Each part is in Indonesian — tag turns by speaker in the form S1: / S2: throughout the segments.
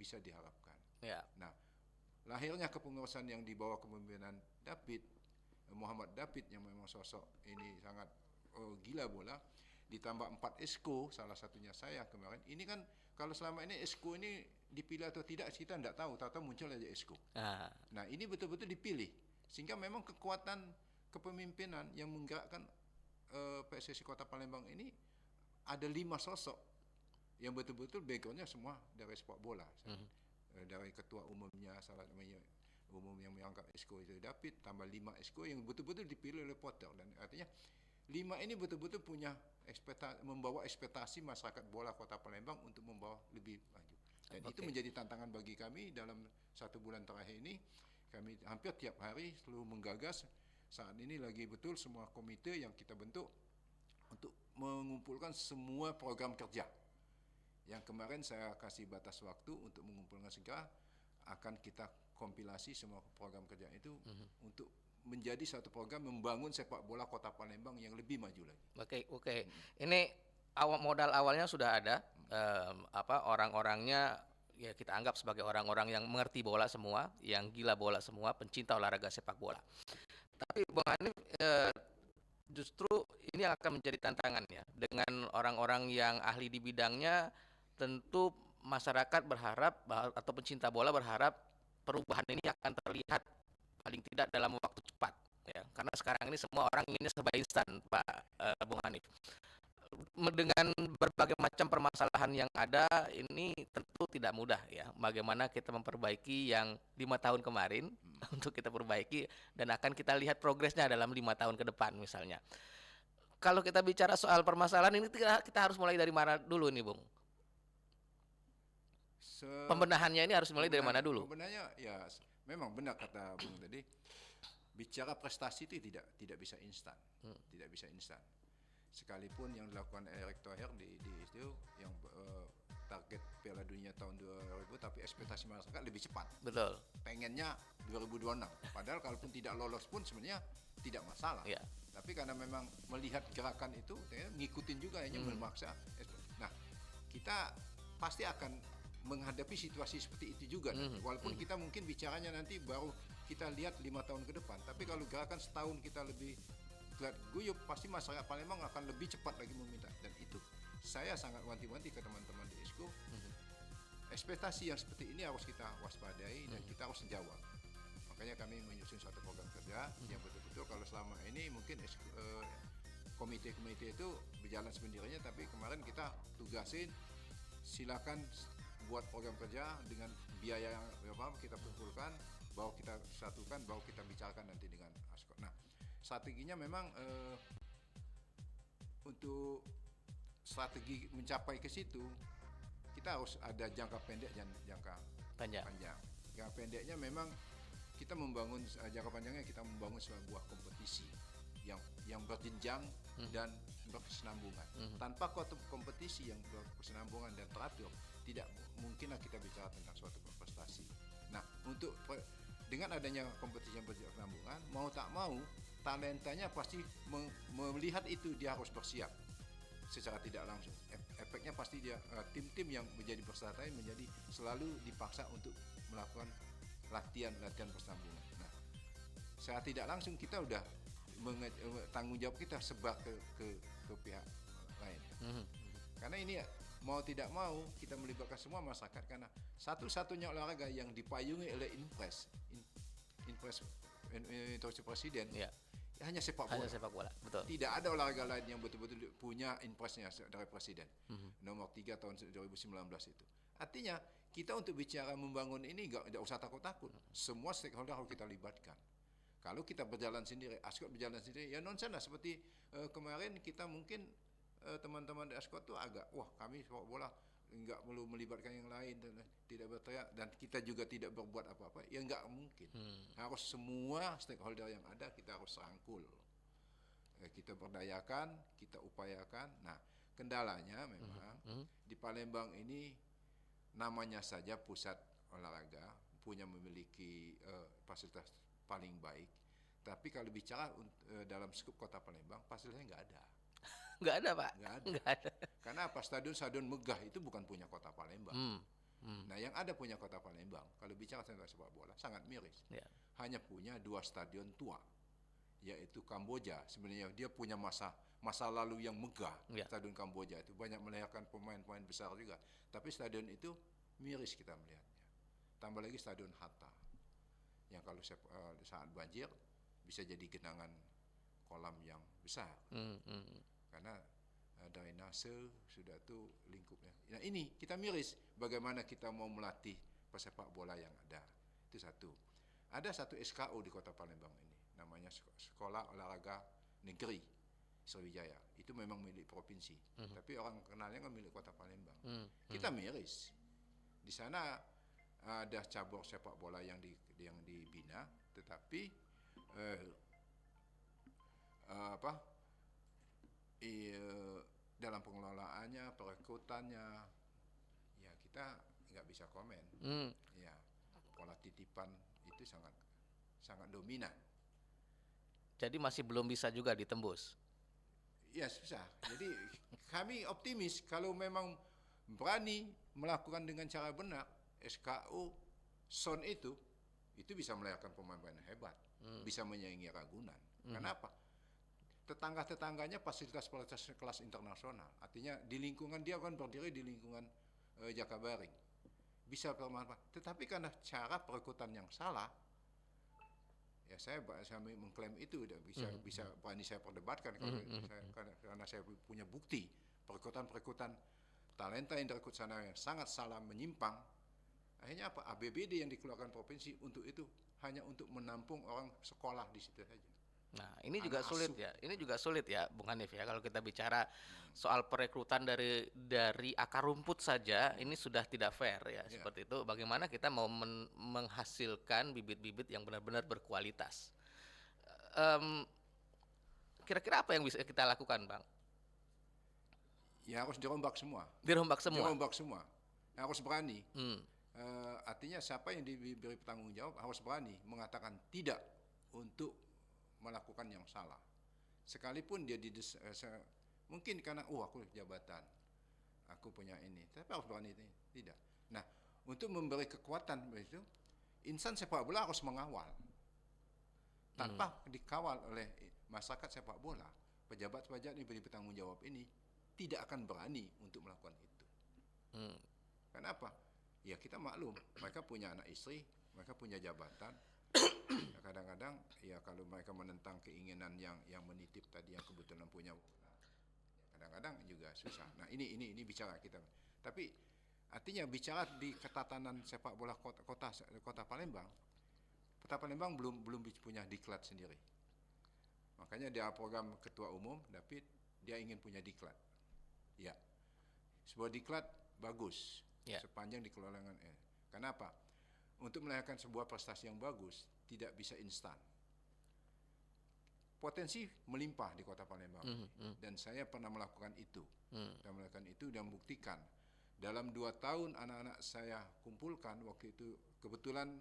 S1: bisa diharapkan.
S2: Ya.
S1: Nah, lahirnya kepengurusan yang di bawah kepemimpinan Muhammad David yang memang sosok ini sangat gila bola, ditambah 4 esko, salah satunya saya kemarin. Ini kan kalau selama ini esko ini dipilih atau tidak kita tidak tahu, tahu muncul aja esko. Nah, ini betul-betul dipilih sehingga memang kekuatan kepemimpinan yang menggerakkan PSSI Kota Palembang ini ada 5 sosok yang betul-betul backgroundnya semua dari sepak bola. Dari ketua umumnya, salah namanya umum yang mengangkat esko itu David, tambah 5 esko yang betul-betul dipilih oleh Potter, dan artinya 5 ini betul-betul punya membawa ekspektasi masyarakat bola Kota Palembang untuk membawa lebih maju. Dan itu menjadi tantangan bagi kami dalam 1 bulan terakhir ini. Kami hampir tiap hari selalu menggagas. Saat ini lagi betul semua komite yang kita bentuk untuk mengumpulkan semua program kerja. Yang kemarin saya kasih batas waktu untuk mengumpulkan segera, akan kita kompilasi semua program kerja itu untuk menjadi satu program membangun sepak bola Kota Palembang yang lebih maju lagi.
S2: Oke. Ini modal awalnya sudah ada, orang-orangnya ya kita anggap sebagai orang-orang yang mengerti bola semua, yang gila bola semua, pencinta olahraga sepak bola. Tapi Bang Hanif, justru ini yang akan menjadi tantangan ya. Dengan orang-orang yang ahli di bidangnya, tentu masyarakat berharap atau pencinta bola berharap perubahan ini akan terlihat paling tidak dalam waktu cepat ya. Karena sekarang ini semua orang inginnya serba instan, Pak Bung Hanif. Dengan berbagai macam permasalahan yang ada, ini tentu tidak mudah ya. Bagaimana kita memperbaiki yang 5 tahun kemarin untuk kita perbaiki, dan akan kita lihat progresnya dalam 5 tahun ke depan misalnya. Kalau kita bicara soal permasalahan ini, kita harus mulai dari mana dulu nih, Bung? Pembenahannya ini harus mulai dari mana dulu?
S1: Pembenahannya ya memang benar kata Bung tadi. Bicara prestasi itu tidak bisa instan. Tidak bisa instan. Sekalipun yang dilakukan Erick Thohir di itu yang target Piala Dunia tahun 2000, tapi ekspektasi masyarakat lebih cepat.
S2: Betul.
S1: Pengennya 2026. Padahal kalaupun tidak lolos pun sebenarnya tidak masalah.
S2: Ya.
S1: Tapi karena memang melihat gerakan itu, ngikutin juga hanya memaksa. Nah, kita pasti akan menghadapi situasi seperti itu juga. Walaupun kita mungkin bicaranya nanti baru kita lihat 5 tahun ke depan. Tapi kalau gerakan setahun kita lebih guyup, pasti masyarakat Palembang akan lebih cepat lagi meminta. Dan itu saya sangat wanti-wanti ke teman-teman di Esko. Ekspektasi yang seperti ini harus kita waspadai dan kita harus jawab. Makanya kami menyusun satu program kerja yang betul-betul kalau selama ini mungkin komite-komite itu berjalan sendirinya, tapi kemarin kita tugasin silakan buat program kerja dengan biaya yang kita kumpulkan, baru kita satukan, baru kita bicarakan nanti dengan Asko. Nah, strateginya memang untuk strategi mencapai ke situ kita harus ada jangka pendek dan jangka panjang. Jangka pendeknya memang kita membangun, jangka panjangnya kita membangun sebuah kompetisi yang berjenjang dan berkesinambungan. Tanpa kompetisi yang berkesinambungan dan teratur, tidak mungkinlah kita bicara tentang suatu prestasi. Nah, dengan adanya kompetisi yang berkesinambungan, mau tak mau talentanya pasti melihat itu, dia harus bersiap secara tidak langsung. Efeknya pasti dia tim-tim yang menjadi peserta menjadi selalu dipaksa untuk melakukan latihan bersambungan. Nah, secara tidak langsung kita udah tanggung jawab kita sebar ke pihak lain. Karena ini mau tidak mau kita melibatkan semua masyarakat, karena satu-satunya olahraga yang dipayungi oleh instruksi presiden hanya sepak bola.
S2: Betul.
S1: Tidak ada olahraga lain yang betul-betul punya impresnya dari presiden. Nomor 3 tahun 2019 itu. Artinya kita untuk bicara membangun ini nggak usah takut-takut. Semua stakeholder harus kita libatkan. Kalau kita berjalan sendiri, Ascot berjalan sendiri, ya nonsen lah. Seperti kemarin kita mungkin teman-teman di Ascot tuh agak, kami sepak bola nggak perlu melibatkan yang lain, tidak berteriak, dan kita juga tidak berbuat apa-apa, ya nggak mungkin. Harus semua stakeholder yang ada kita harus rangkul, kita berdayakan, kita upayakan. Nah, kendalanya memang di Palembang ini namanya saja pusat olahraga, memiliki fasilitas paling baik, tapi kalau bicara dalam skup Kota Palembang, fasilitasnya nggak ada.
S2: Nggak ada, Pak.
S1: Nggak ada. Karena apa? Stadion megah itu bukan punya Kota Palembang. Nah, yang ada punya Kota Palembang, kalau bicara tentang sepak bola, sangat miris.
S2: Ya.
S1: Hanya punya 2 stadion tua, yaitu Kamboja. Sebenarnya dia punya masa lalu yang megah.
S2: Ya.
S1: Stadion Kamboja itu banyak melahirkan pemain-pemain besar juga. Tapi stadion itu miris kita melihatnya. Tambah lagi Stadion Hatta, yang kalau saat banjir bisa jadi genangan kolam yang besar. Karena drainase sudah tuh lingkupnya. Nah, ini kita miris bagaimana kita mau melatih pesepak bola yang ada. Itu satu. Ada satu SKO di Kota Palembang ini, namanya Sekolah Olahraga Negeri Sriwijaya. Itu memang milik provinsi, tapi orang kenalnya kan milik Kota Palembang. Kita miris. Di sana ada cabur sepak bola yang dibina, tetapi dalam pengelolaannya, perekrutannya, ya kita nggak bisa komen. Ya, pola titipan itu sangat dominan.
S2: Jadi masih belum bisa juga ditembus.
S1: Ya, susah. Jadi kami optimis kalau memang berani melakukan dengan cara benar, SKU SON itu bisa melahirkan pemain-pemain hebat, bisa menyaingi Ragunan. Kenapa? Tetangga-tetangganya fasilitas-fasilitas kelas internasional. Artinya di lingkungan dia kan berdiri di lingkungan Jakabaring. Bisa bermanfaat. Tetapi karena cara perekrutan yang salah, ya saya mengklaim itu bisa berani saya perdebatkan karena saya punya bukti perekrutan talenta yang direkrut sana yang sangat salah, menyimpang. Akhirnya apa? APBD yang dikeluarkan provinsi untuk itu hanya untuk menampung orang sekolah di situ saja.
S2: Nah, ini juga sulit ya. Ini juga sulit ya, Bung Hanif ya. Kalau kita bicara soal perekrutan dari akar rumput saja, ini sudah tidak fair ya. Seperti itu. Bagaimana kita mau menghasilkan bibit-bibit yang benar-benar berkualitas? Kira-kira apa yang bisa kita lakukan, Bang?
S1: Ya harus dirombak semua.
S2: Dirombak semua.
S1: Dirombak semua. Harus berani. Artinya siapa yang diberi tanggung jawab harus berani mengatakan tidak untuk melakukan yang salah. Sekalipun dia mungkin karena aku jabatan, aku punya ini, tapi harus berani tidak. Nah, untuk memberi kekuatan itu, insan sepak bola harus mengawal. Tanpa dikawal oleh masyarakat sepak bola, pejabat-pejabat yang diberi tanggung jawab ini tidak akan berani untuk melakukan itu. Kenapa? Ya kita maklum, mereka punya anak istri, mereka punya jabatan. Kadang-kadang ya kalau mereka menentang keinginan yang menitip tadi yang kebetulan punya, kadang-kadang juga susah. Nah ini bicara kita. Tapi artinya bicara di ketatanan sepak bola kota Palembang, Kota Palembang belum punya diklat sendiri. Makanya dia program Ketua Umum David, dia ingin punya diklat. Ya, sebuah diklat bagus sepanjang dikelola dengan Kenapa? Untuk melahirkan sebuah prestasi yang bagus tidak bisa instan. Potensi melimpah di Kota Palembang dan saya pernah melakukan itu. Dan membuktikan dalam 2 tahun anak-anak saya kumpulkan waktu itu kebetulan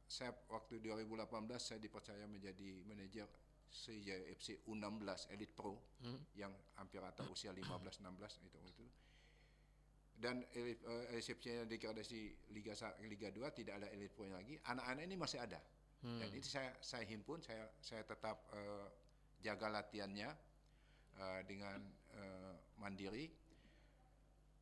S1: saya waktu 2018 saya dipercaya menjadi manajer Sriwijaya FC U16 Elite Pro yang hampir rata usia 15-16 itu. Dan resepsinya degradasi Liga 2 tidak ada Elite Pro lagi. Anak-anak ini masih ada. Dan itu saya himpun, saya tetap jaga latihannya dengan mandiri.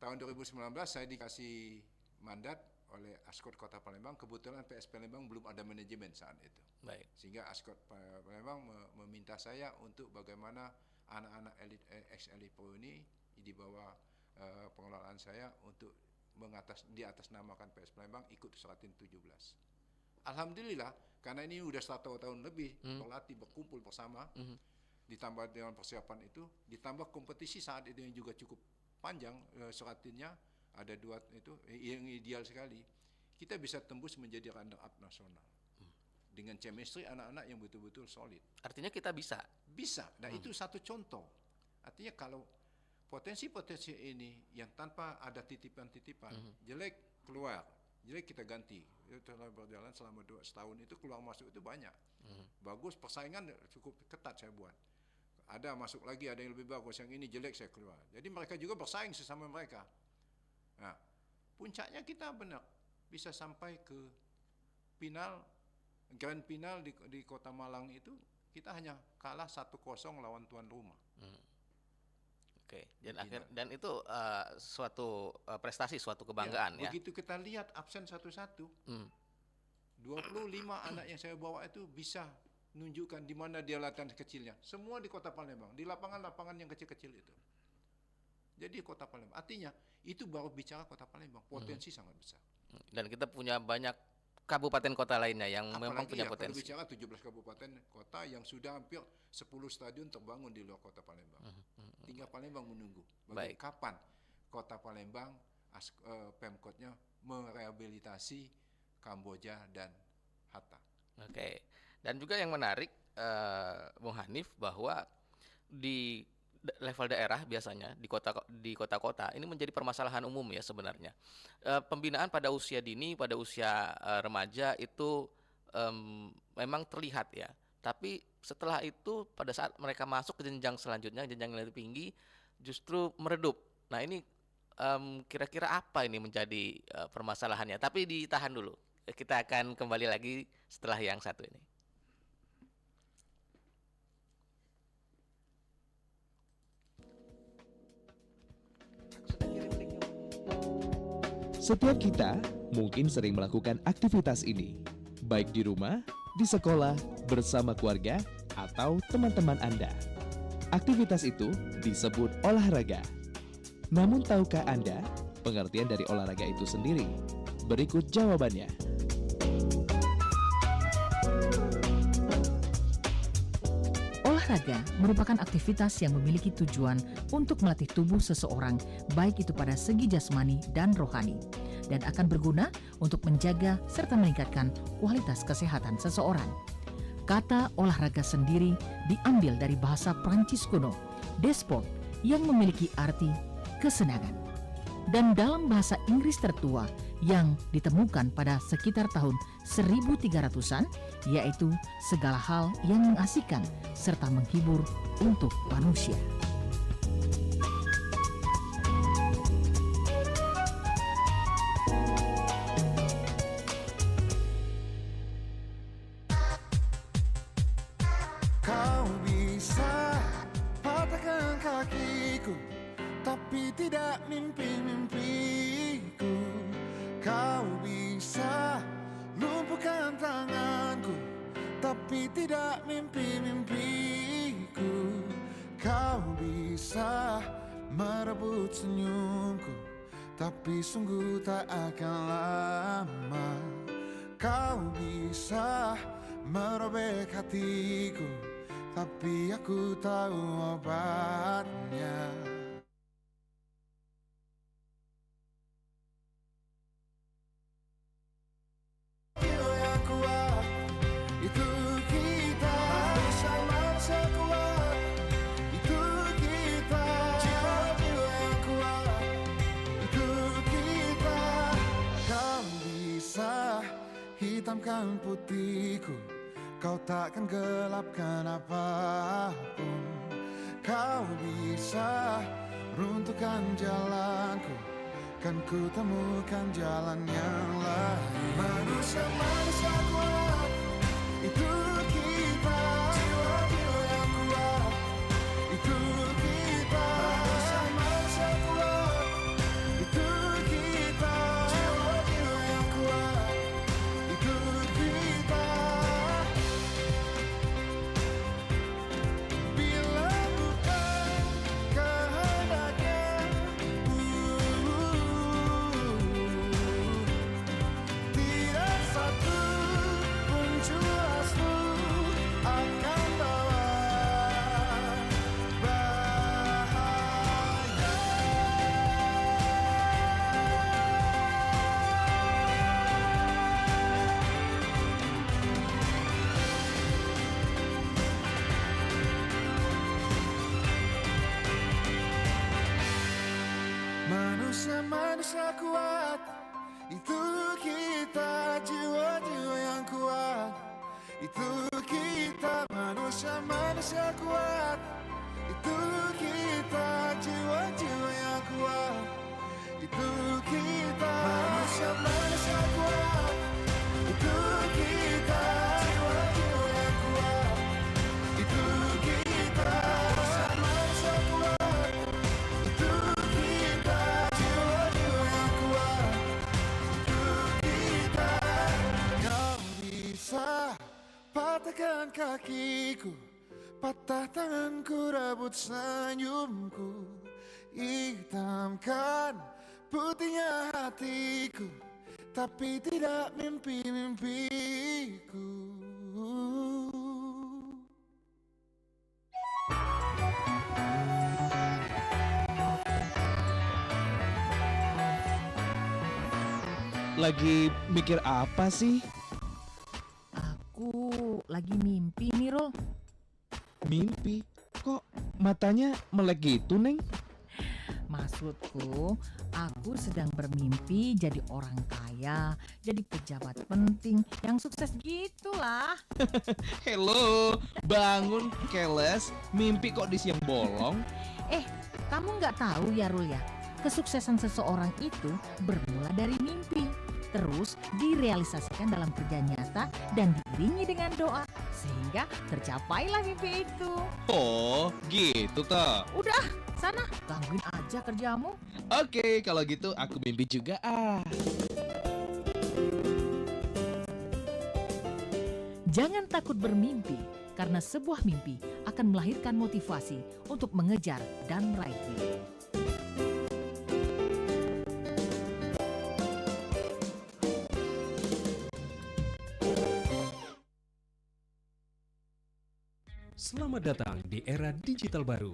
S1: Tahun 2019 saya dikasih mandat oleh Askot Kota Palembang. Kebetulan PS Palembang belum ada manajemen saat itu.
S2: Baik.
S1: Sehingga Askot Palembang meminta saya untuk bagaimana anak-anak ex-Elite Pro ini di bawah pengelolaan saya untuk di atas namakan PS Palembang ikut Suratin 17. Alhamdulillah karena ini udah 1 tahun lebih berlatih berkumpul bersama, ditambah dengan persiapan itu, ditambah kompetisi saat itu yang juga cukup panjang, Suratinnya ada 2 itu yang ideal sekali. Kita bisa tembus menjadi runner up nasional dengan chemistry anak-anak yang betul-betul solid.
S2: Artinya kita bisa.
S1: Nah itu satu contoh. Artinya kalau potensi-potensi ini yang tanpa ada titipan-titipan, jelek keluar, jelek kita ganti. Itu telah berjalan selama 2 tahun itu keluar masuk itu banyak. Bagus, persaingan cukup ketat saya buat. Ada masuk lagi, ada yang lebih bagus, yang ini jelek saya keluar. Jadi mereka juga bersaing sesama mereka. Nah, puncaknya kita benar bisa sampai ke final, grand final di Kota Malang itu kita hanya kalah 1-0 lawan tuan rumah.
S2: Oke, dan itu suatu prestasi, suatu kebanggaan ya.
S1: Begitu kita lihat absen satu-satu, 25 anak yang saya bawa itu bisa menunjukkan di mana dia latihan kecilnya. Semua di Kota Palembang, di lapangan-lapangan yang kecil-kecil itu. Jadi Kota Palembang, artinya itu baru bicara Kota Palembang, potensi sangat besar.
S2: Dan kita punya banyak kabupaten kota lainnya yang memang punya
S1: Apalagi
S2: potensi.
S1: kalau bicara 17 kabupaten kota yang sudah hampir 10 stadion terbangun di luar Kota Palembang. Tinggal Palembang menunggu. Kapan Kota Palembang Pemkotnya merehabilitasi Kamboja dan Hatta.
S2: Oke. Dan juga yang menarik Bung Hanif, bahwa di level daerah biasanya di kota-kota ini menjadi permasalahan umum ya sebenarnya. Pembinaan pada usia dini, pada usia remaja itu memang terlihat ya. Tapi setelah itu pada saat mereka masuk ke jenjang selanjutnya, jenjang yang lebih tinggi, justru meredup. Nah ini kira-kira apa ini menjadi permasalahannya? Tapi ditahan dulu. Kita akan kembali lagi setelah yang satu ini.
S3: Setiap kita mungkin sering melakukan aktivitas ini, baik di rumah, di sekolah, bersama keluarga, atau teman-teman Anda. Aktivitas itu disebut olahraga. Namun tahukah Anda pengertian dari olahraga itu sendiri? Berikut jawabannya.
S4: Olahraga merupakan aktivitas yang memiliki tujuan untuk melatih tubuh seseorang, baik itu pada segi jasmani dan rohani, dan akan berguna untuk menjaga serta meningkatkan kualitas kesehatan seseorang. Kata olahraga sendiri diambil dari bahasa Prancis kuno, desport, yang memiliki arti kesenangan. Dan dalam bahasa Inggris tertua yang ditemukan pada sekitar tahun 1300-an, yaitu segala hal yang mengasihkan serta menghibur untuk manusia.
S5: Kau bisa patahkan kakiku, tapi tidak mimpi-mimpiku. Kau bisa lumpuhkan tanganku, tapi tidak mimpi-mimpiku. Kau bisa merebut senyumku, tapi sungguh tak akan lama. Kau bisa merobek hatiku, tapi aku tahu obatnya. Jiwa yang kuat, itu kita. Manusia kuat, itu kita. Jiwa yang kuat, itu kita. Kau bisa hitamkan putihku, kau takkan gelapkan apapun. Kau bisa runtuhkan jalanku, kan ku temukan jalan yang lain. Manusia kuat, itu kita. Jiwa yang kuat, itu kita. Manusia kuat, itu kita. Jiwa yang kuat, itu kita. Bila bukan kehendaknya, tidak satu pun jelasmu akan bawa bahaya. Manusia kuat, itu kita. Jiwa yang kuat, itu kita. Manusia kuat, itu kita. Jiwa yang kuat, itu kita. jalan kakiku, patah tanganku, rebut senyumku, hitamkan putihnya hatiku, tapi tidak mimpi-mimpiku.
S3: Lagi mikir apa sih?
S4: Aku lagi mimpi nih, Rol.
S3: Mimpi? Kok matanya melek gitu, Neng?
S4: Maksudku, aku sedang bermimpi jadi orang kaya, jadi pejabat penting yang sukses gitulah.
S3: Hello, bangun keles, mimpi kok di siang bolong?
S4: Kamu nggak tahu ya, Rul ya? Kesuksesan seseorang itu bermula dari mimpi, terus direalisasikan dalam kerja nyata dan diiringi dengan doa, sehingga tercapailah mimpi itu.
S3: Oh, gitu toh.
S4: Udah, sana gangguin aja kerjamu.
S3: Oke, kalau gitu aku mimpi juga ah.
S4: Jangan takut bermimpi, karena sebuah mimpi akan melahirkan motivasi untuk mengejar dan meraihnya.
S6: Selamat datang di era digital baru.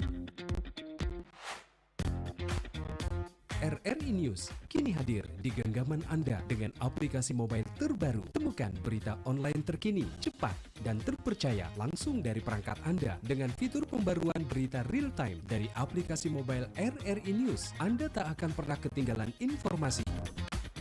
S6: RRI News kini hadir di genggaman Anda dengan aplikasi mobile terbaru. Temukan berita online terkini, cepat, dan terpercaya langsung dari perangkat Anda dengan fitur pembaruan berita real time dari aplikasi mobile RRI News. Anda tak akan pernah ketinggalan informasi.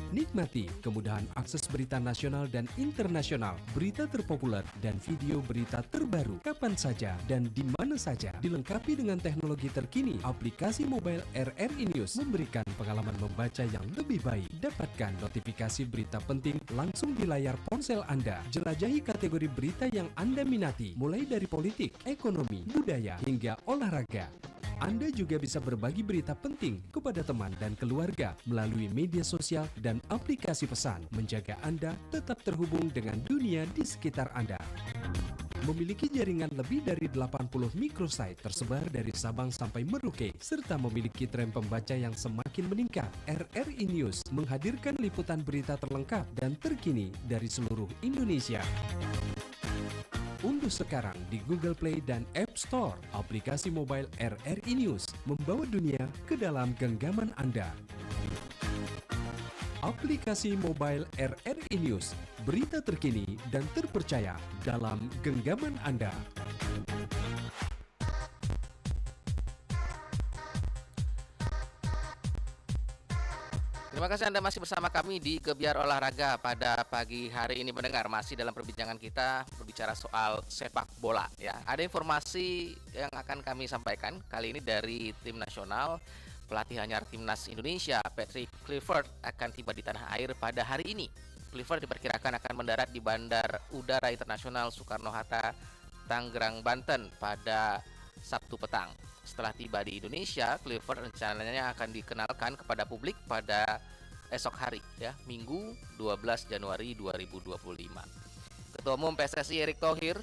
S6: Nikmati kemudahan akses berita nasional dan internasional, berita terpopuler, dan video berita terbaru kapan saja dan di mana saja. Dilengkapi dengan teknologi terkini, aplikasi mobile RRI News memberikan pengalaman membaca yang lebih baik. Dapatkan notifikasi berita penting langsung di layar ponsel Anda. Jelajahi kategori berita yang Anda minati, mulai dari politik, ekonomi, budaya, hingga olahraga. Anda juga bisa berbagi berita penting kepada teman dan keluarga melalui media sosial dan aplikasi pesan, menjaga Anda tetap terhubung dengan dunia di sekitar Anda. Memiliki jaringan lebih dari 80 microsite tersebar dari Sabang sampai Merauke, serta memiliki tren pembaca yang semakin meningkat. RRI News menghadirkan liputan berita terlengkap dan terkini dari seluruh Indonesia. Unduh sekarang di Google Play dan App Store aplikasi mobile RRI News, membawa dunia ke dalam genggaman Anda. Aplikasi mobile RRI News, berita terkini dan terpercaya dalam genggaman Anda.
S2: Terima kasih Anda masih bersama kami di Gebiar Olahraga pada pagi hari ini, mendengar masih dalam perbincangan kita berbicara soal sepak bola ya. Ada informasi yang akan kami sampaikan kali ini dari tim nasional. Pelatih anyar timnas Indonesia Patrick Kluivert akan tiba di tanah air pada hari ini. Kluivert diperkirakan akan mendarat di Bandar Udara Internasional Soekarno-Hatta, Tangerang, Banten pada Sabtu petang. Setelah tiba di Indonesia, Kluivert rencananya akan dikenalkan kepada publik pada esok hari ya, Minggu 12 Januari 2025. Ketua Umum PSSI Erick Thohir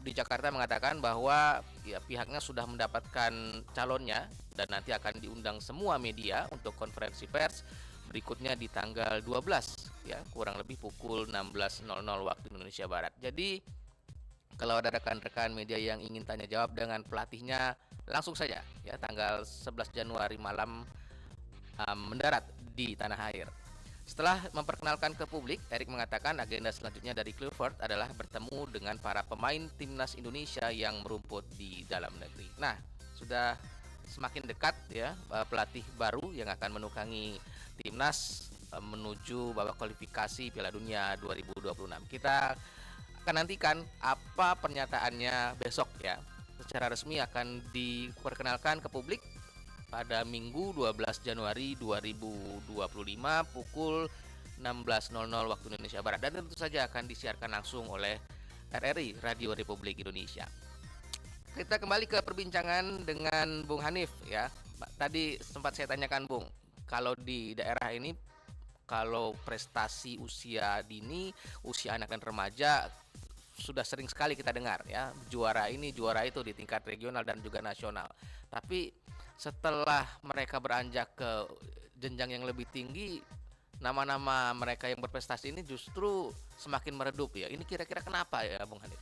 S2: di Jakarta mengatakan bahwa ya, pihaknya sudah mendapatkan calonnya dan nanti akan diundang semua media untuk konferensi pers berikutnya di tanggal 12 ya, kurang lebih pukul 16.00 waktu Indonesia Barat. Jadi kalau ada rekan-rekan media yang ingin tanya jawab dengan pelatihnya, langsung saja ya, tanggal 11 Januari malam mendarat di tanah air. Setelah memperkenalkan ke publik, Erick mengatakan agenda selanjutnya dari Kluivert adalah bertemu dengan para pemain timnas Indonesia yang merumput di dalam negeri. Nah, sudah semakin dekat ya pelatih baru yang akan menukangi timnas menuju babak kualifikasi Piala Dunia 2026. Kita akan nantikan apa pernyataannya besok ya. Secara resmi akan diperkenalkan ke publik pada Minggu 12 Januari 2025 pukul 16.00 waktu Indonesia Barat, dan tentu saja akan disiarkan langsung oleh RRI Radio Republik Indonesia. Kita kembali ke perbincangan dengan Bung Hanif ya. Tadi sempat saya tanyakan Bung, kalau di daerah ini kalau prestasi usia dini, usia anak dan remaja sudah sering sekali kita dengar ya, juara ini, juara itu di tingkat regional dan juga nasional. Tapi setelah mereka beranjak ke jenjang yang lebih tinggi, nama-nama mereka yang berprestasi ini justru semakin meredup ya. Ini kira-kira kenapa ya, Bung Hanif?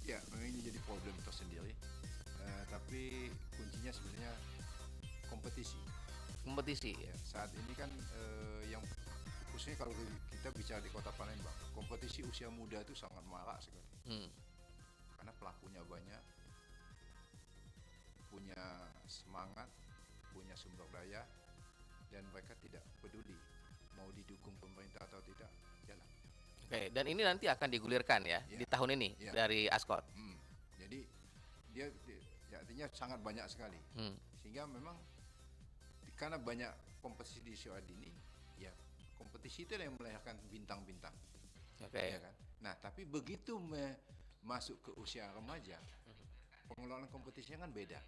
S1: Ya, memang ini jadi problem tersendiri. Tapi kuncinya sebenarnya kompetisi.
S2: Kompetisi.
S1: Ya, saat ini kan yang khususnya kalau kita bicara di Kota Palembang, kompetisi usia muda itu sangat marak sekali. Karena pelakunya banyak, punya semangat, punya sumber daya, dan mereka tidak peduli mau didukung pemerintah atau tidak, jalan.
S2: Oke, dan ini nanti akan digulirkan ya,
S1: Ya.
S2: di tahun ini
S1: Ya.
S2: dari Ascot.
S1: Jadi dia ya, artinya sangat banyak sekali. Sehingga memang karena banyak kompetisi di usia dini, ya kompetisi itu yang melahirkan bintang-bintang.
S2: Oke.
S1: Ya kan? Nah, tapi begitu masuk ke usia remaja, pengelolaan kompetisinya kan beda.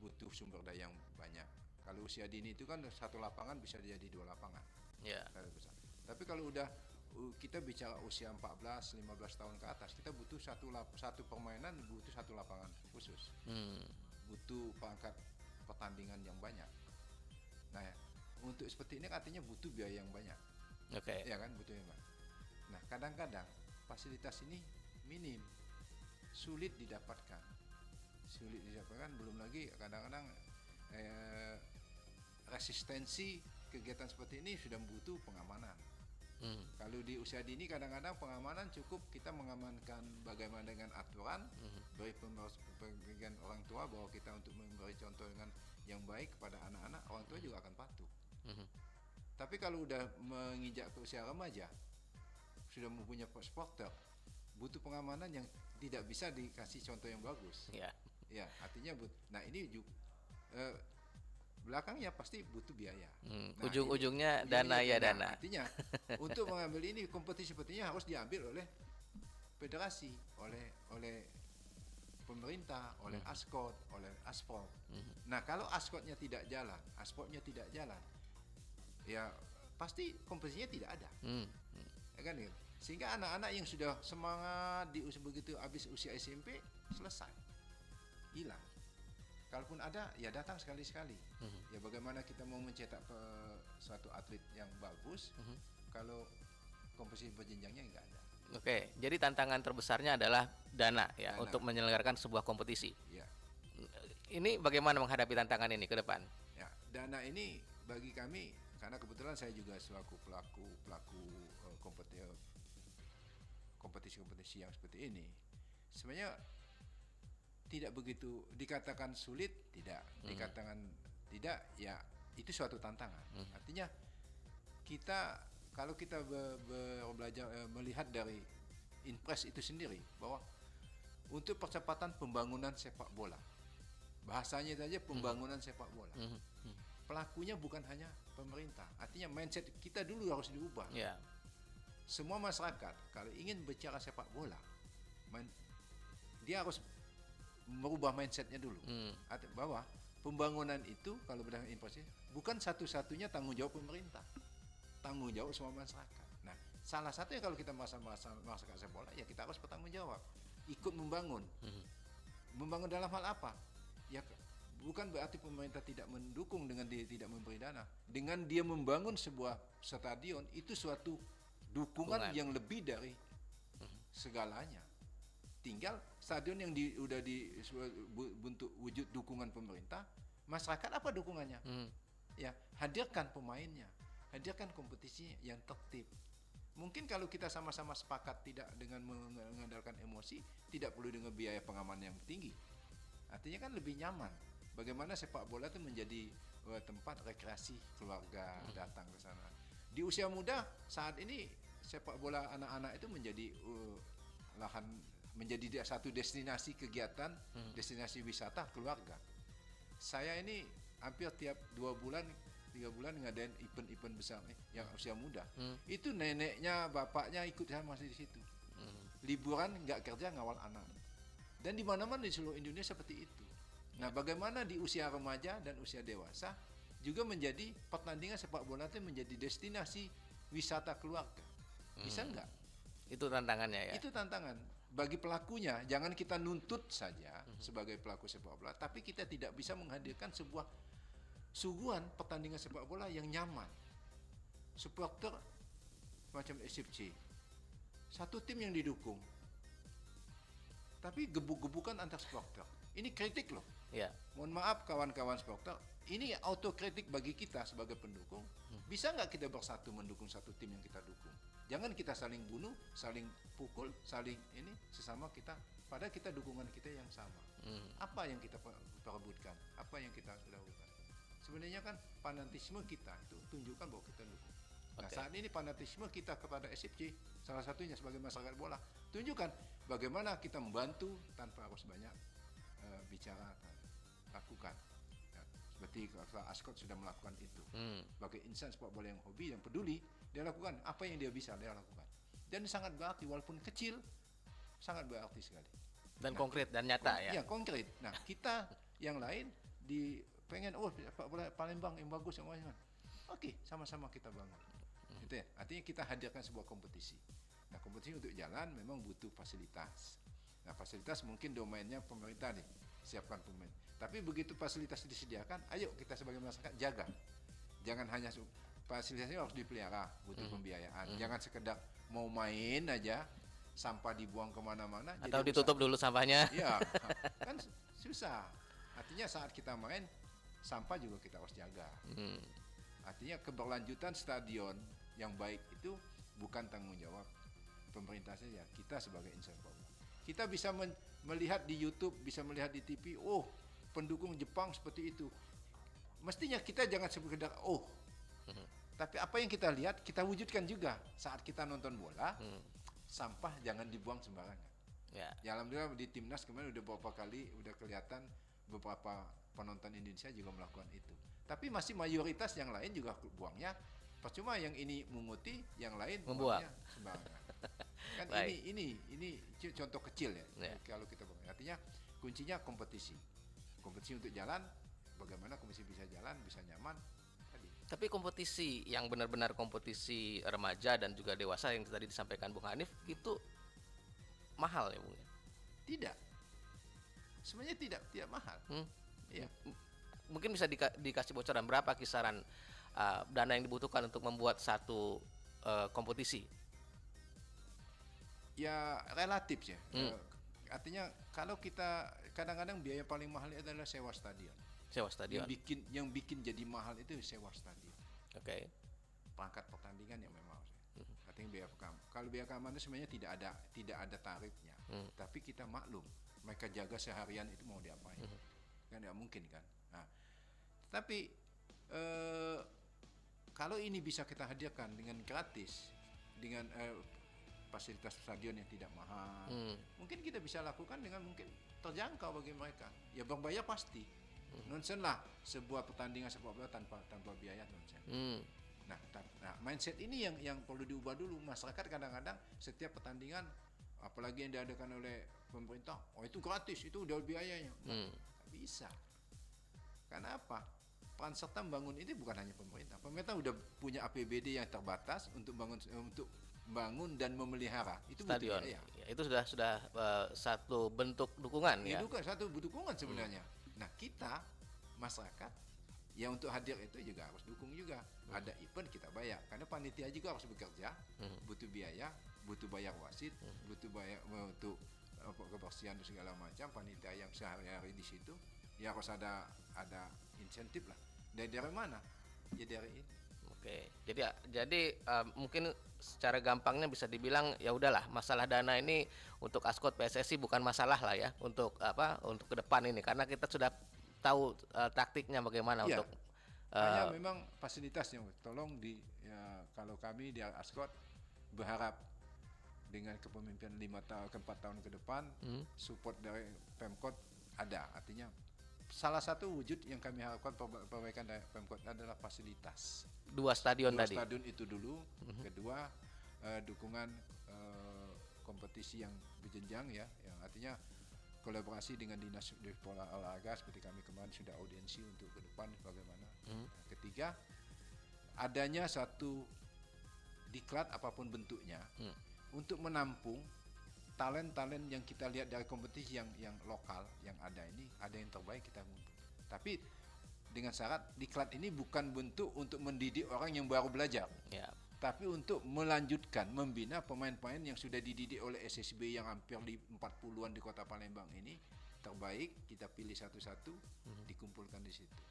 S1: Butuh sumber daya yang banyak. Kalau usia dini itu kan satu lapangan bisa jadi 2 lapangan.
S2: Ya.
S1: Tapi kalau udah kita bicara usia 14-15 tahun ke atas, kita butuh satu permainan, butuh satu lapangan khusus. Butuh pangkat pertandingan yang banyak. Nah, untuk seperti ini artinya butuh biaya yang banyak.
S2: Oke.
S1: Ya kan, butuh yang banyak. Nah, kadang-kadang fasilitas ini minim, sulit didapatkan. Belum lagi kadang-kadang resistensi kegiatan seperti ini sudah butuh pengamanan. Kalau di usia dini kadang-kadang pengamanan cukup kita mengamankan bagaimana dengan aturan, beri pembagian orang tua bahwa kita untuk memberi contoh dengan yang baik kepada anak-anak, orang tua juga akan patuh. Tapi kalau udah menginjak ke usia remaja, sudah mempunyai supporter, butuh pengamanan yang tidak bisa dikasih contoh yang bagus. Ya, artinya nah ini juga belakangnya pasti butuh biaya. Nah,
S2: Ujung-ujungnya dana ya dana.
S1: Artinya untuk mengambil ini kompetisi sepertinya harus diambil oleh federasi, oleh pemerintah, oleh Ascot, oleh Asport. Nah, kalau Ascotnya tidak jalan, Asportnya tidak jalan, ya pasti kompetisinya tidak ada. Ya kan, gitu. Sehingga anak-anak yang sudah semangat di usia begitu habis usia SMP selesai, hilang. Kalaupun ada, ya datang sekali-sekali. Ya bagaimana kita mau mencetak suatu atlet yang bagus kalau kompetisi berjenjangnya nggak ada.
S2: Oke, jadi tantangan terbesarnya adalah dana ya
S1: Dana.
S2: untuk menyelenggarakan sebuah kompetisi.
S1: Ya,
S2: Ini bagaimana menghadapi tantangan ini ke depan?
S1: ya, dana ini bagi kami karena kebetulan saya juga selaku pelaku kompetisi yang seperti ini, sebenarnya tidak begitu dikatakan sulit, tidak dikatakan tidak, ya itu suatu tantangan. Artinya kalau kita belajar melihat dari Inpres itu sendiri bahwa untuk percepatan pembangunan sepak bola, bahasanya saja pembangunan sepak bola, pelakunya bukan hanya pemerintah. Artinya mindset kita dulu harus diubah.
S2: Ya.
S1: Semua masyarakat kalau ingin bicara sepak bola, dia harus merubah mindsetnya dulu. Bahwa pembangunan itu kalau berdasarkan informasi bukan satu-satunya tanggung jawab pemerintah, tanggung jawab semua masyarakat. Nah, salah satunya kalau kita masyarakat sepak bola, ya kita harus bertanggung jawab, ikut membangun. Membangun dalam hal apa? Ya bukan berarti pemerintah tidak mendukung dengan dia tidak memberi dana. Dengan dia membangun sebuah stadion itu suatu dukungan yang lebih dari segalanya. Tinggal stadion yang udah bentuk wujud dukungan pemerintah, masyarakat apa dukungannya? Ya, hadirkan pemainnya, hadirkan kompetisinya yang tertib. Mungkin kalau kita sama-sama sepakat tidak dengan mengandalkan emosi, tidak perlu dengan biaya pengamanan yang tinggi. Artinya kan lebih nyaman. Bagaimana sepak bola itu menjadi tempat rekreasi keluarga datang ke sana. Di usia muda saat ini sepak bola anak-anak itu menjadi satu destinasi kegiatan, destinasi wisata keluarga. Saya ini hampir tiap 2 bulan, 3 bulan ngadain event-event besar nih, yang usia muda. Itu neneknya, bapaknya ikut sama masih di situ. Liburan nggak kerja ngawal anak. Dan di mana-mana di seluruh Indonesia seperti itu. Nah, bagaimana di usia remaja dan usia dewasa juga menjadi pertandingan sepak bola itu menjadi destinasi wisata keluarga. Bisa nggak?
S2: Itu tantangannya ya.
S1: Itu tantangan bagi pelakunya. Jangan kita nuntut saja sebagai pelaku sepak bola, tapi kita tidak bisa menghadirkan sebuah suguhan pertandingan sepak bola yang nyaman. Supporter macam SFC, satu tim yang didukung, tapi gebuk-gebukan antar supporter. Ini kritik loh.
S2: Ya.
S1: Mohon maaf kawan-kawan supporter, ini autokritik bagi kita sebagai pendukung. Bisa nggak kita bersatu mendukung satu tim yang kita dukung? Jangan kita saling bunuh, saling pukul, saling ini sesama kita. Padahal kita dukungan kita yang sama. Apa yang kita perebutkan? Apa yang kita lakukan? Sebenarnya kan fanatisme kita itu tunjukkan bahwa kita dukung. Nah,
S2: Oke.
S1: saat ini fanatisme kita kepada SFC salah satunya sebagai masyarakat bola, tunjukkan bagaimana kita membantu tanpa harus banyak bicara, lakukan. Ya, seperti kalau Ascot sudah melakukan itu. Sebagai insan sepak bola yang hobi, yang peduli, dia lakukan apa yang dia bisa, dia lakukan. Dan sangat berarti, walaupun kecil, sangat berarti sekali.
S2: Dan konkret dan nyata ya.
S1: Ya, konkret. Nah, kita yang lain pengen sepak bola Palembang yang bagus yang mana. Oke, sama-sama kita bangun. Gitu ya. Artinya kita hadirkan sebuah kompetisi. Nah, kompetisi untuk jalan memang butuh fasilitas. Nah, fasilitas mungkin domainnya pemerintah nih, siapkan pemain. Tapi begitu fasilitas disediakan, ayo kita sebagai masyarakat jaga. Jangan hanya fasilitasnya harus dipelihara, butuh pembiayaan. Jangan sekedar mau main aja, sampah dibuang kemana-mana.
S2: Atau ditutup dulu sampahnya.
S1: Iya, kan susah. Artinya saat kita main, sampah juga kita harus jaga. Artinya keberlanjutan stadion yang baik itu bukan tanggung jawab pemerintah saja, kita sebagai insan bola. Kita bisa melihat di YouTube, bisa melihat di TV, pendukung Jepang seperti itu. Mestinya kita jangan sekedar tapi apa yang kita lihat kita wujudkan juga saat kita nonton bola. Sampah jangan dibuang sembarangan.
S2: Ya.
S1: Ya, alhamdulillah di timnas kemarin udah beberapa kali udah kelihatan beberapa penonton Indonesia juga melakukan itu. Tapi masih mayoritas yang lain juga buangnya. Percuma yang ini menguti, yang lain
S2: Membuang.
S1: buangnya sembarangan. Kan
S2: Baik.
S1: ini contoh kecil ya.
S2: Ya.
S1: Kalau kita artinya kuncinya kompetisi. Kompetisi untuk jalan, bagaimana kompetisi bisa jalan, bisa nyaman. Tadi.
S2: Tapi kompetisi yang benar-benar kompetisi remaja dan juga dewasa yang tadi disampaikan Bung Hanif itu mahal ya Bung?
S1: Tidak. Sebenarnya tidak mahal. Iya.
S2: Mungkin bisa dikasih bocoran berapa kisaran dana yang dibutuhkan untuk membuat satu kompetisi?
S1: Ya relatif ya. Artinya kalau kita kadang-kadang biaya paling mahal adalah sewa stadion.
S2: Sewa stadion.
S1: Yang bikin jadi mahal itu sewa stadion.
S2: Oke.
S1: Perangkat pertandingan yang memang harus. Artinya biaya keamanan. Kalau biaya keamanan sebenarnya tidak ada tarifnya. Tapi kita maklum, mereka jaga seharian itu mau diapain? Kan tidak mungkin kan. Nah, tapi kalau ini bisa kita hadirkan dengan gratis, dengan fasilitas stadion yang tidak mahal, mungkin kita bisa lakukan dengan mungkin terjangkau bagi mereka. Ya berbayar pasti. Nonsen lah sebuah pertandingan sepak bola tanpa biaya, nonsen. Nah, mindset ini yang perlu diubah dulu. Masyarakat kadang-kadang setiap pertandingan, apalagi yang diadakan oleh pemerintah, itu gratis, itu udah biayanya. Nggak bisa. Karena apa? Peran serta membangun ini bukan hanya pemerintah. Pemerintah udah punya APBD yang terbatas untuk bangun dan memelihara. Itu
S2: Stadion.
S1: butuh biaya.
S2: Ya, itu sudah satu bentuk dukungan ya.
S1: Itu kan satu dukungan sebenarnya. Nah, kita masyarakat ya untuk hadir itu juga harus dukung juga. Ada event kita bayar karena panitia juga harus bekerja, butuh biaya, butuh bayar wasit, butuh bayar untuk kebersihan dan segala macam. Panitia yang sehari-hari di situ ya harus ada insentif lah. Dari mana? Ya dari ini.
S2: Oke. Jadi mungkin secara gampangnya bisa dibilang ya udahlah, masalah dana ini untuk Ascot PSSI bukan masalah lah ya untuk ke depan ini, karena kita sudah tahu taktiknya bagaimana
S1: Iya.
S2: untuk
S1: Hanya memang fasilitasnya tolong kalau kami di Ascot berharap dengan kepemimpinan 4 tahun ke depan support dari Pemkot ada. Artinya salah satu wujud yang kami harapkan perbaikan dari Pemkot adalah fasilitas.
S2: dua stadion tadi.
S1: Stadion itu dulu. Kedua dukungan kompetisi yang berjenjang ya, yang artinya kolaborasi dengan dinas pola olahraga seperti kami kemarin sudah audiensi untuk ke depan bagaimana. Ketiga, adanya satu diklat apapun bentuknya untuk menampung talent-talent yang kita lihat dari kompetisi yang lokal yang ada ini, ada yang terbaik kita ngumpul. Tapi dengan syarat diklat ini bukan bentuk untuk mendidik orang yang baru belajar,
S2: Ya.
S1: tapi untuk melanjutkan, membina pemain-pemain yang sudah dididik oleh SSB yang hampir 40-an di Kota Palembang ini terbaik, kita pilih satu-satu, dikumpulkan di situ.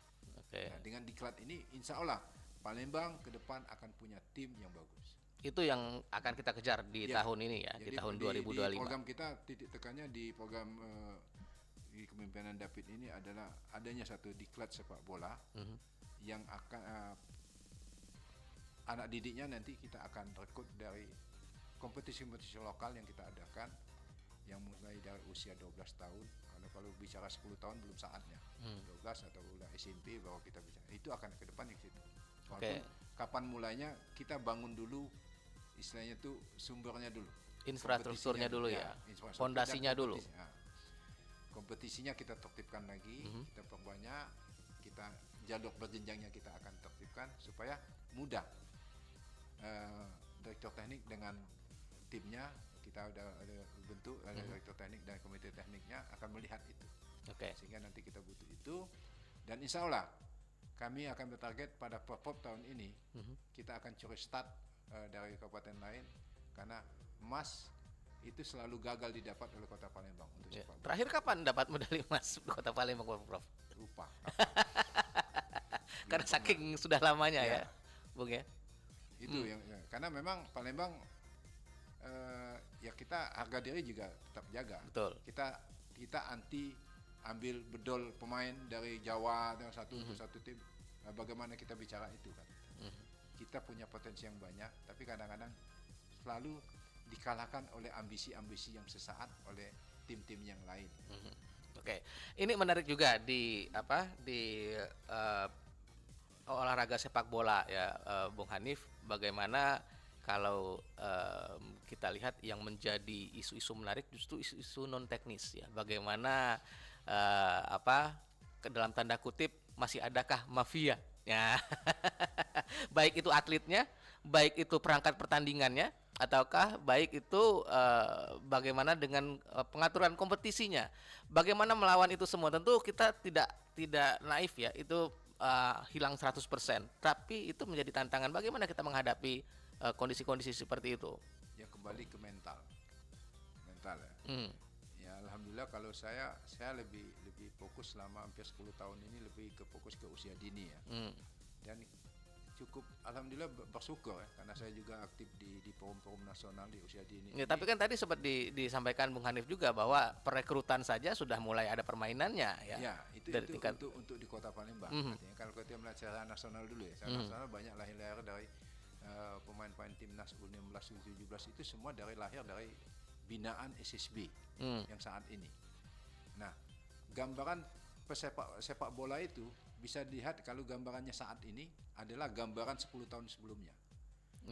S2: Oke.
S1: Nah, dengan diklat ini, insya Allah Palembang ke depan akan punya tim yang bagus.
S2: Itu yang akan kita kejar di
S1: Ya.
S2: tahun ini ya, di
S1: Jadi
S2: tahun
S1: di
S2: 2025.
S1: program kita titik tekannya di program di kepemimpinan David ini adalah adanya satu diklat sepak bola yang akan anak didiknya nanti kita akan rekrut dari kompetisi-kompetisi lokal yang kita adakan yang mulai dari usia 12 tahun. Kalau bicara 10 tahun belum saatnya. 12 atau udah SMP baru kita bicara. Itu akan ke depan di situ. Walaupun kapan mulainya kita bangun dulu istilahnya tuh sumbernya dulu.
S2: Infrastrukturnya dulu ya.
S1: Infrastruktur
S2: Fondasinya
S1: dan
S2: dulu.
S1: kompetisi. Nah, kompetisinya kita tertibkan lagi, kita perbanyak, kita jalur berjenjangnya kita akan tertibkan supaya mudah. Direktur teknik dengan timnya kita udah ada bentuk, ada direktur teknik dan komite tekniknya akan melihat itu.
S2: Oke.
S1: Sehingga nanti kita butuh itu dan insya Allah kami akan bertarget pada Pop tahun ini kita akan curi start dari kabupaten lain karena emas itu selalu gagal didapat oleh Kota Palembang untuk
S2: Ya.
S1: sepak bola.
S2: Terakhir kapan dapat medali emas di Kota Palembang, Prof?
S1: Lupa.
S2: Karena saking sudah lamanya ya,
S1: Ya.
S2: Bung ya.
S1: Itu yang karena memang Palembang ya kita harga diri juga tetap jaga.
S2: Betul.
S1: Kita anti ambil bedol pemain dari Jawa dengan satu tim. Nah, bagaimana kita bicara itu kan? Kita punya potensi yang banyak, tapi kadang-kadang selalu dikalahkan oleh ambisi-ambisi yang sesaat oleh tim-tim yang lain.
S2: Oke. Ini menarik juga di olahraga sepak bola ya, Bung Hanif. Bagaimana kalau kita lihat yang menjadi isu-isu menarik justru isu-isu non teknis ya. Bagaimana ke dalam tanda kutip masih adakah mafia ya. Baik itu atletnya, baik itu perangkat pertandingannya, ataukah baik itu bagaimana dengan pengaturan kompetisinya. Bagaimana melawan itu semua? Tentu kita tidak naif ya. Itu hilang 100%. Tapi itu menjadi tantangan bagaimana kita menghadapi kondisi-kondisi seperti itu.
S1: Ya kembali ke mental ya. Ya alhamdulillah kalau saya lebih fokus selama hampir 10 tahun ini lebih fokus ke usia dini ya. Dan cukup alhamdulillah bersyukur ya karena saya juga aktif di forum-forum nasional di usia dini.
S2: Ya, tapi kan tadi sempat disampaikan Bung Hanif juga bahwa perekrutan saja sudah mulai ada permainannya ya.
S1: Ya, itu
S2: dari tingkat
S1: untuk di Kota Palembang. Artinya kalau kita melihat secara nasional dulu ya, secara nasional banyak lahir dari pemain-pemain timnas U16, U17 itu semua lahir dari binaan SSB yang saat ini. Nah, gambaran sepak bola itu bisa dilihat kalau gambarannya saat ini adalah gambaran 10 tahun sebelumnya.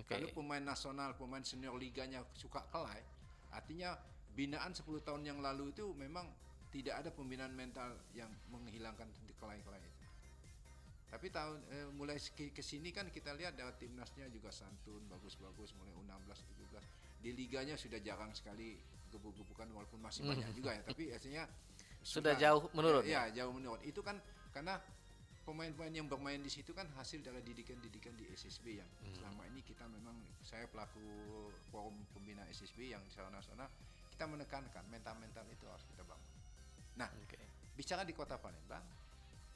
S1: Kalau pemain nasional, pemain senior liganya suka kelai, artinya binaan 10 tahun yang lalu itu memang tidak ada pembinaan mental yang menghilangkan kelai-kelai itu. Tapi mulai ke sini kan kita lihat dari timnasnya juga santun, bagus-bagus, mulai U16, U17. Di liganya sudah jarang sekali gebuk-gebukan walaupun masih banyak juga ya, tapi artinya
S2: sudah jauh menurun.
S1: Ya, jauh menurun. Itu kan karena pemain-pemain yang bermain di situ kan hasil dari didikan-didikan di SSB yang selama ini kita memang saya pelaku forum pembina SSB yang secara nasional kita menekankan mental-mental itu harus kita bangun. Nah, bicara di Kota Palembang,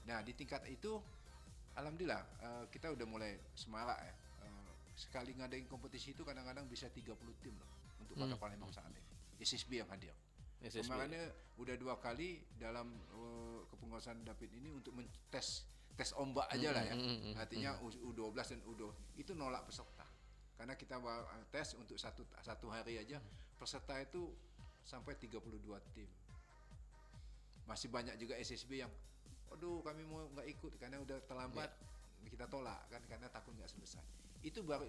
S1: nah di tingkat itu alhamdulillah kita udah mulai semarak ya. Sekali ngadain kompetisi itu kadang-kadang bisa 30 tim loh untuk Kota Palembang saat ini. SSB yang hadir. Kemarinnya udah 2 kali dalam kepenguasaan David ini untuk tes ombak aja lah ya. Artinya U12 dan U12 itu nolak peserta. Karena kita tes untuk satu hari aja peserta itu sampai 32 tim. Masih banyak juga SSB yang aduh kami mau nggak ikut karena udah terlambat, kita tolak kan karena takut nggak selesai. Itu baru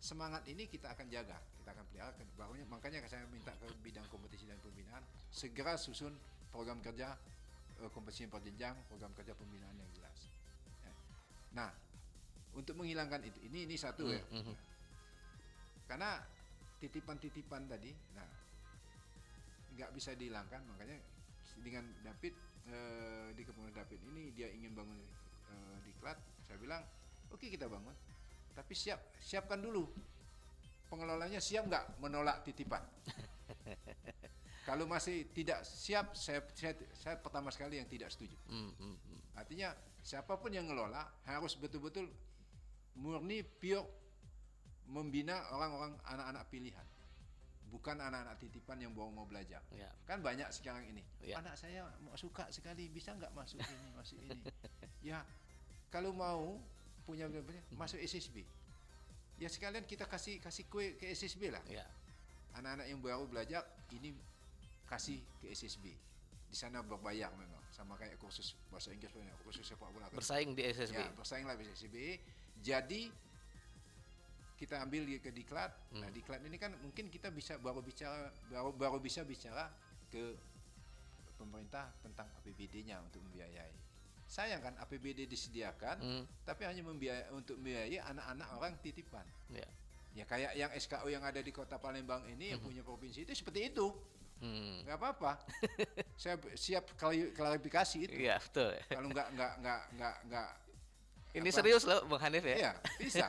S1: semangat ini kita akan jaga, kita akan pelihara. Makanya saya minta ke bidang kompetisi dan pembinaan segera susun program kerja kompetisi yang berjenjang, program kerja pembinaan yang jelas. Nah, untuk menghilangkan itu, ini satu ya. Karena titipan-titipan tadi, nah nggak bisa dihilangkan. Makanya dengan David, di Kepulauan David ini dia ingin bangun diklat. Saya bilang oke, kita bangun, tapi siapkan dulu pengelolanya, siap nggak menolak titipan. Kalau masih tidak siap, saya pertama sekali yang tidak setuju. Artinya siapapun yang ngelola harus betul-betul murni pure membina orang-orang, anak-anak pilihan, bukan anak-anak titipan yang mau belajar.
S2: Ya.
S1: Kan banyak sekarang ini.
S2: Ya.
S1: Anak saya mau suka sekali, bisa nggak masuk ini, masuk ini. Ya, kalau mau punya benar-benar masuk SSB. Ya sekalian kita kasih kue ke SSB lah.
S2: Ya.
S1: Anak-anak yang baru belajar ini kasih ke SSB. Di sana berbayar memang, sama kayak kursus bahasa Inggris, kursus sepak bola.
S2: Bersaing di SSB.
S1: Ya, bersaing lah di SSB. Jadi kita ambil ke diklat. Nah, diklat ini kan mungkin kita bisa baru bisa bicara ke pemerintah tentang APBD-nya untuk membiayai. Sayang kan APBD disediakan, tapi hanya untuk membiayai anak-anak orang titipan.
S2: Ya.
S1: Ya kayak yang SKO yang ada di Kota Palembang ini yang punya provinsi itu seperti itu. Nggak apa-apa. Saya siap klarifikasi itu.
S2: Iya, betul.
S1: Kalau nggak
S2: Ini
S1: apa?
S2: serius loh Bung Hanif ya.
S1: Iya, bisa.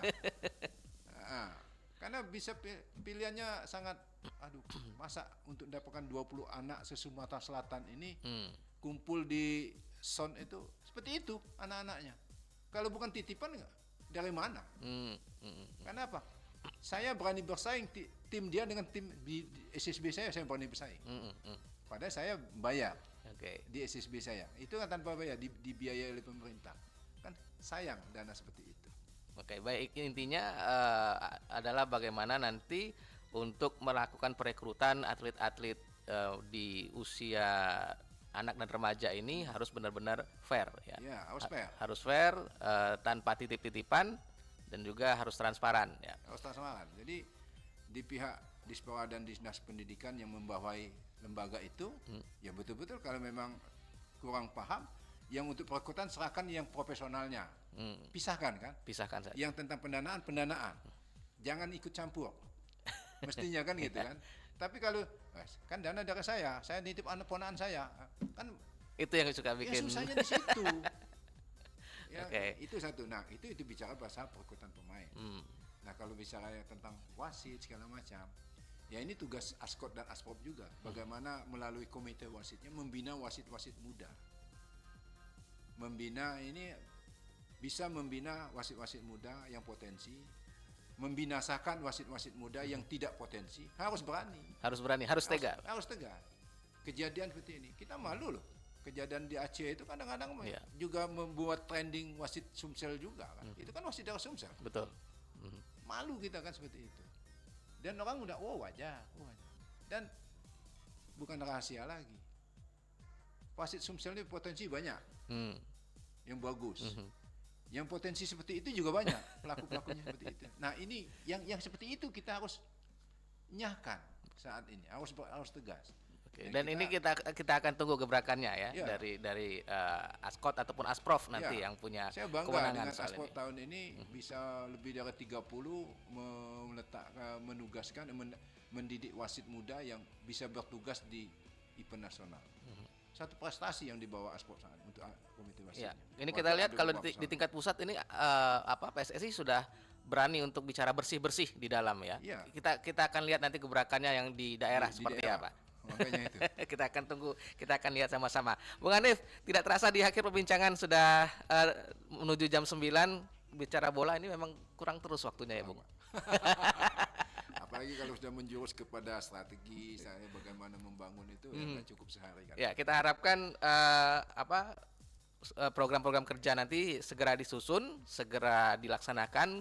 S1: Karena bisa pilihannya sangat, masa untuk mendapatkan 20 anak se-Sumatera Selatan ini kumpul di SON itu seperti itu anak-anaknya. Kalau bukan titipan dari mana? Karena apa? Saya berani bersaing tim dia dengan tim di SSB saya berani bersaing. Padahal saya bayar di SSB saya. Itu kan tanpa bayar, dibiayai oleh pemerintah. Kan sayang dana seperti itu.
S2: Oke, baik, intinya adalah bagaimana nanti untuk melakukan perekrutan atlet-atlet di usia anak dan remaja ini harus benar-benar fair ya.
S1: Ya, harus fair.
S2: Harus fair, tanpa titip-titipan dan juga harus transparan ya.
S1: Harus transparan. Jadi di pihak Dispora dan Dinas Pendidikan yang membawahi lembaga itu, ya betul-betul kalau memang kurang paham, yang untuk perekrutan serahkan yang profesionalnya. Pisahkan kan?
S2: Pisahkan saja.
S1: Yang tentang pendanaan. Jangan ikut campur. Mestinya kan gitu kan. Tapi kalau kan dana dari saya nitip anak ponakan saya, kan
S2: itu yang suka bikin.
S1: ya susahnya di situ. Ya,
S2: Oke.
S1: itu satu. Nah, itu bicara bahasa perekrutan pemain. Nah, kalau bicara tentang wasit segala macam, ya ini tugas Askot dan Asprop juga. Bagaimana melalui komite wasitnya membina wasit-wasit muda. Bisa membina wasit-wasit muda yang potensi, membinasakan wasit-wasit muda yang tidak potensi. Harus berani.
S2: Harus tegas.
S1: Harus tegas. Kejadian seperti ini, kita malu loh. Kejadian di Aceh itu kadang-kadang juga membuat trending wasit Sumsel juga kan. Itu kan wasit dari Sumsel.
S2: Betul.
S1: Malu kita kan seperti itu. Dan orang udah wajar. Dan bukan rahasia lagi. Wasit Sumsel ini potensi banyak. Yang bagus. Yang potensi seperti itu juga banyak, pelaku-pelakunya seperti itu. Nah, ini yang seperti itu kita harus nyahkan saat ini, harus tegas.
S2: Oke. Dan ini kita akan tunggu gebrakannya ya, dari Askot ataupun Asprof nanti yang punya
S1: saya bangga
S2: kewenangan
S1: dengan
S2: soal
S1: Askot
S2: ini.
S1: tahun ini bisa lebih dari 30 menugaskan mendidik wasit muda yang bisa bertugas di event nasional. Satu prestasi yang dibawa Asport saat untuk komite wasitnya.
S2: Ya, ini kita lihat kalau di tingkat pusat ini PSSI sudah berani untuk bicara bersih-bersih di dalam ya.
S1: Iya.
S2: Kita akan lihat nanti gebrakannya yang di daerah
S1: Di
S2: seperti
S1: daerah.
S2: apa.
S1: Makanya itu.
S2: Kita akan tunggu, kita akan lihat sama-sama. Bung Hanif, tidak terasa di akhir perbincangan sudah menuju jam 9, bicara bola ini memang kurang terus waktunya ya, Bung.
S1: Apalagi kalau sudah menjurus kepada strategi saya bagaimana membangun itu ya nggak cukup sehari kan.
S2: Ya, kita harapkan program-program kerja nanti segera disusun, segera dilaksanakan,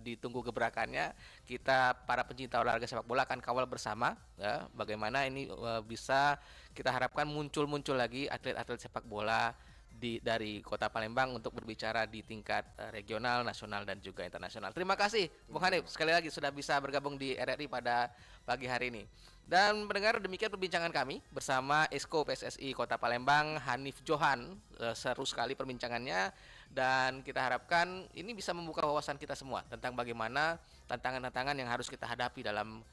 S2: ditunggu gebrakannya. Kita para pencinta olahraga sepak bola akan kawal bersama ya, bagaimana ini bisa kita harapkan muncul lagi atlet-atlet sepak bola dari Kota Palembang untuk berbicara di tingkat regional, nasional dan juga internasional. Terima kasih Bung Hanif sekali lagi sudah bisa bergabung di RRI pada pagi hari ini. Dan mendengar demikian perbincangan kami bersama Esko PSSI Kota Palembang Hanif Johan. Seru sekali perbincangannya dan kita harapkan ini bisa membuka wawasan kita semua tentang bagaimana tantangan-tantangan yang harus kita hadapi dalam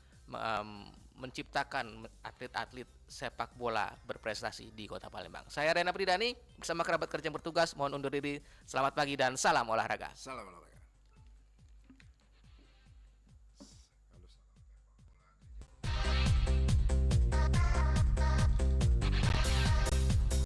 S2: menciptakan atlet-atlet sepak bola berprestasi di Kota Palembang. Saya Rena Pridani bersama kerabat kerja yang bertugas mohon undur diri. Selamat pagi dan salam olahraga.
S1: Salam olahraga.